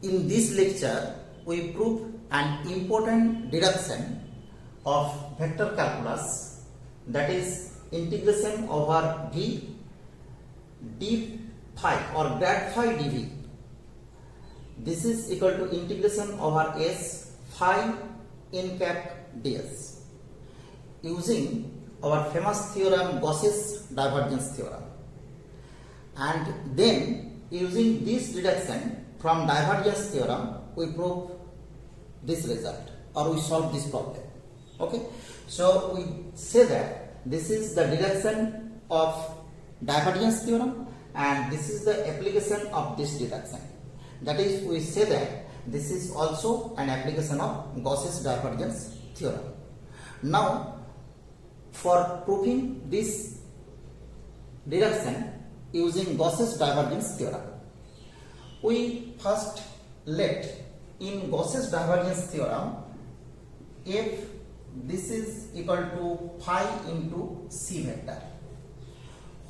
In this lecture, we prove an important deduction of vector calculus, that is integration over v d phi or grad phi dv. This is equal to integration over s phi n cap ds using our famous theorem, Gauss's divergence theorem. And then using this deduction from divergence theorem, we prove this result or we solve this problem. Okay, so we say that this is the deduction of divergence theorem and this is the application of this deduction. That is, we say that this is also an application of Gauss's divergence theorem. Now, for proving this deduction using Gauss's divergence theorem, we first let in Gauss's divergence theorem if this is equal to phi into c vector,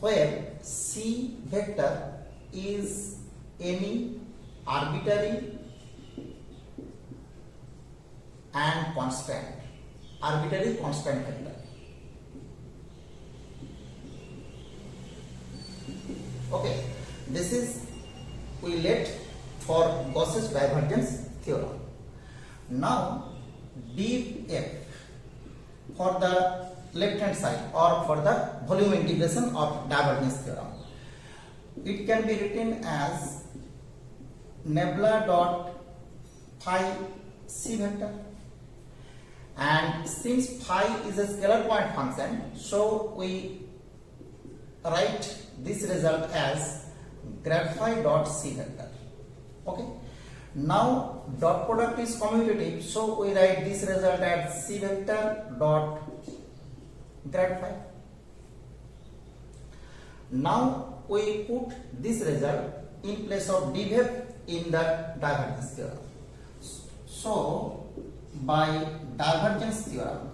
where c vector is any arbitrary and constant vector. Okay, this is we let for Gauss's divergence theorem. Now df for the left hand side or for the volume integration of divergence theorem, it can be written as nebula dot phi c vector, and since phi is a scalar point function, so we write this result as grad phi dot c vector. Okay, now dot product is commutative, so we write this result as c vector dot grad phi. Now we put this result in place of dv in the divergence theorem. So by divergence theorem,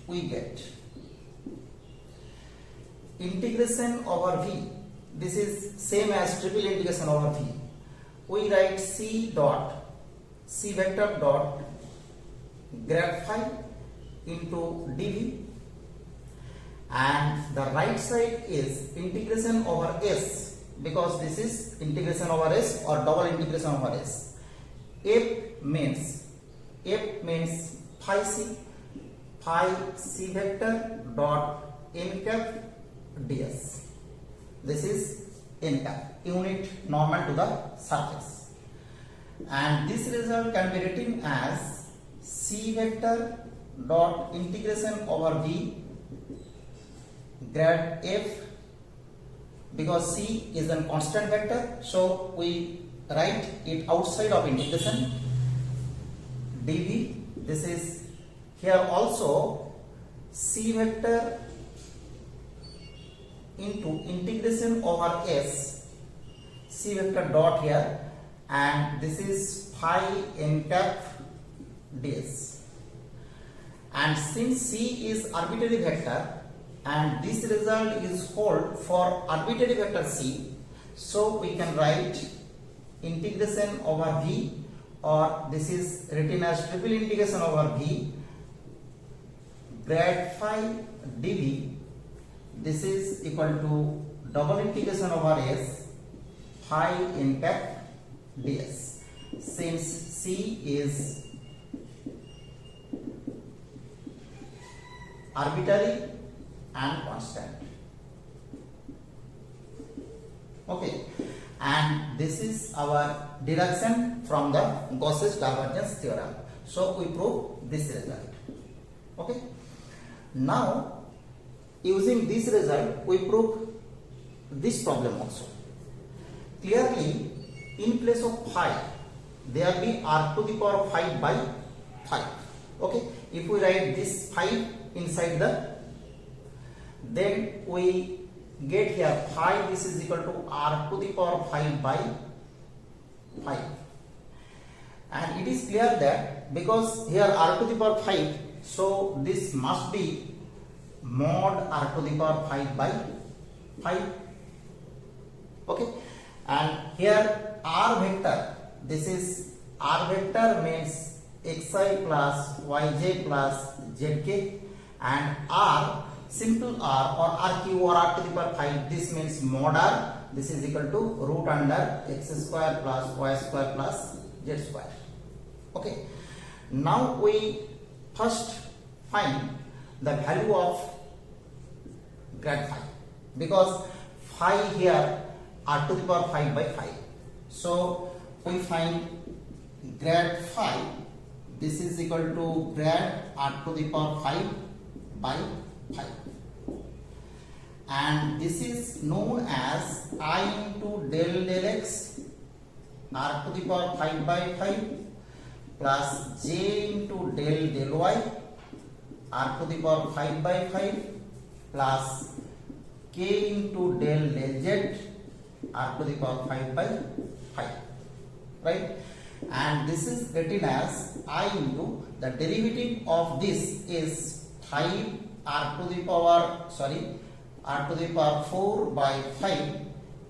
we get integration over v. This is same as triple integration over v. We write c vector dot grad phi into dv, and the right side is integration over s, because this is integration over s or double integration over s. f means phi c vector dot n cap ds. This is n cap, unit normal to the surface, and this result can be written as c vector dot integration over v grad f, because c is a constant vector, so we write it outside of integration, dv. This is here also c vector into integration over s, c vector dot here, and this is phi n cap ds. And since c is arbitrary vector and this result is hold for arbitrary vector c, so we can write integration over v, or this is written as triple integration over v grad phi dv. This is equal to double integration over s phi n cap ds, since c is arbitrary and constant. Okay, and this is our deduction from the Gauss's divergence theorem. So we prove this result. Okay, now using this result we prove this problem also. Clearly, in place of phi there will be r to the power 5 by 5. Okay, if we write this 5 inside then we get here phi, this is equal to r to the power 5 by 5, and it is clear that because here r to the power 5, so this must be mod r to the power 5 by 5. Okay, and here r vector, this is r vector means xi plus yj plus zk, and r, simple r or rq or r to the power 5, this means mod r, this is equal to root under x square plus y square plus z square. Okay, now we first find the value of grad phi, because phi here r to the power 5 by 5. So we find grad phi, this is equal to grad r to the power 5 by 5, and this is known as I into del x r to the power 5 by 5 plus j into del y r to the power 5 by 5 plus k into del z r to the power 5 by 5, right? And this is written as I into, the derivative of this is 5 r to the power 4 by 5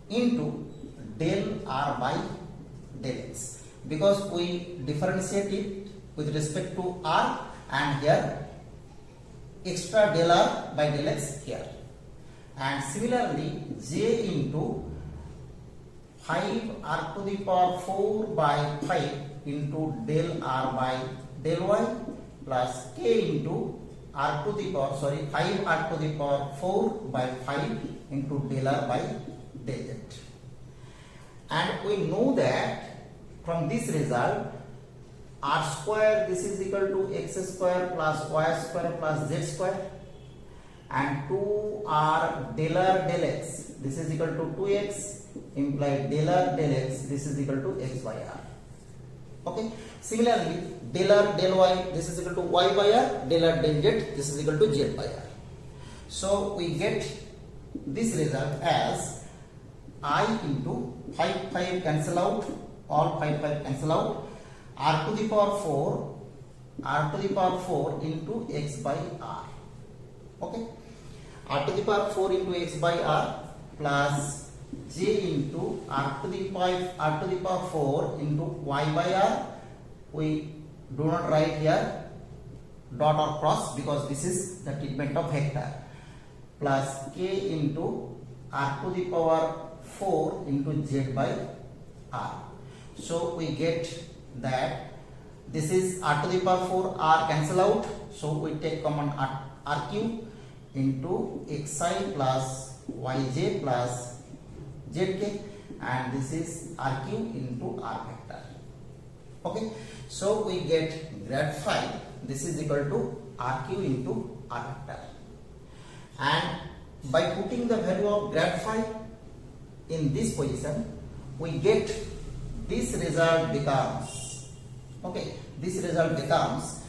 into del r by del x, because we differentiate it with respect to r, and here extra del r by del x here, and similarly j into 5 r to the power 4 by 5 into del r by del y plus k into 5 r to the power 4 by 5 into del r by del z. And we know that from this result r square, this is equal to x square plus y square plus z square, and 2r del r del x, this is equal to 2x, implied del r del x, this is equal to x by r. Okay, similarly del r del y, this is equal to y by r, del r del z, this is equal to z by r. So we get this result as I into 5 cancel out, all 5 cancel out, r to the power 4 into x by r. Okay, r to the power 4 into x by r plus j into r to the power 4 into y by r. We do not write here dot or cross because this is the treatment of vector, plus k into r to the power 4 into z by r. So we get that this is r to the power 4, r cancel out, so we take common r cube into xi plus yj plus zk, and this is r cube into r vector. Okay, so we get grad phi, this is equal to r cube into r vector, and by putting the value of grad phi in this position, we get this result becomes, okay, this result becomes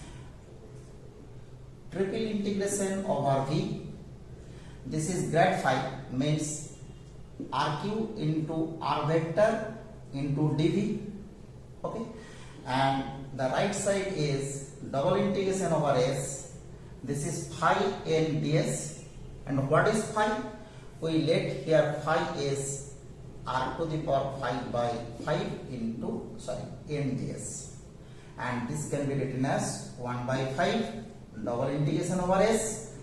triple integration over v, this is grad phi means r cube into r vector into dv. Okay, and the right side is double integration over s, this is phi n ds, and what is phi? We let here phi is r to the power 5 by 5 into n ds, and this can be written as 1 by 5 double integration over s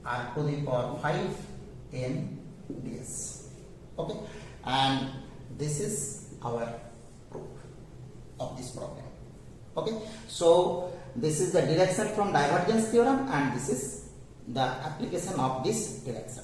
r to the power 5 n ds. Okay, and this is our proof of this problem. Okay, so this is the deduction from divergence theorem, and this is the application of this deduction.